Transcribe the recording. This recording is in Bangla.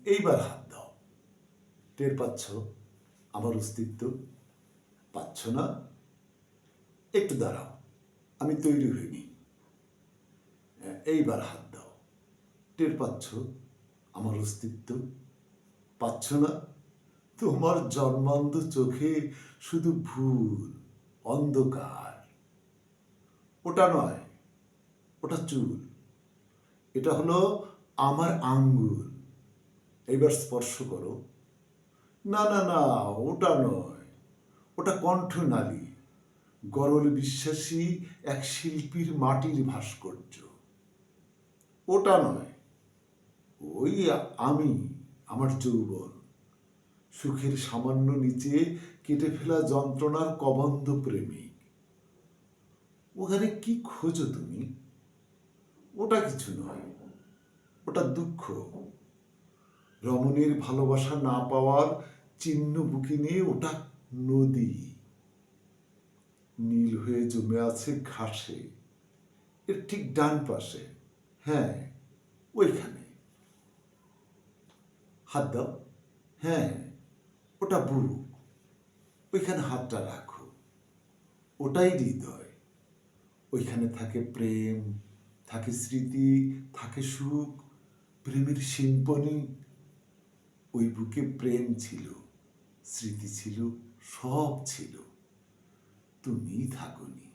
এইবার হাত দাও। টের পাচ্ছ আমার অস্তিত্ব? পাচ্ছ না? একটু দাঁড়াও, আমি তৈরি হইনি। এইবার হাত দাও। টের পাচ্ছ আমার অস্তিত্ব? পাচ্ছ না? তোমার জন্মান্ধ চোখে শুধু ভুল, অন্ধকার। ওটা নয়, ওটা চুল। এটা হলো আমার আঙ্গুল। এইবার স্পর্শ করো। না না না, ওটা নয়, ওটা কণ্ঠনালী। গরল বিশ্বাসী এক শিল্পীর মাটির ভাস্কর্য। ওটা নয়, ওই আমি, আমার যৌবন, সুখের সামান্য নিচে কেটে ফেলা যন্ত্রণার কবন্ধ প্রেমিক। ওখানে কি খোঁজো তুমি? ওটা কিছু নয়, ওটা দুঃখ। রমণীর ভালোবাসা না পাওয়ার চিহ্ন বুকে নিয়ে ওটা নদী, নীল হয়ে জমে আছে ঘাসে, এর ঠিক ডান পাশে। হ্যাঁ, ওইখানে। হাত দাও। হ্যাঁ, ওটা বুক। ওইখানে হাতটা রাখো। ওটাই হৃদয়। ওইখানে থাকে প্রেম, থাকে স্মৃতি, থাকে সুখ, প্রেমের সিম্পনি। ওই বুকে প্রেম ছিল, স্মৃতি ছিল, সব ছিল। তুমিই থাকোনি।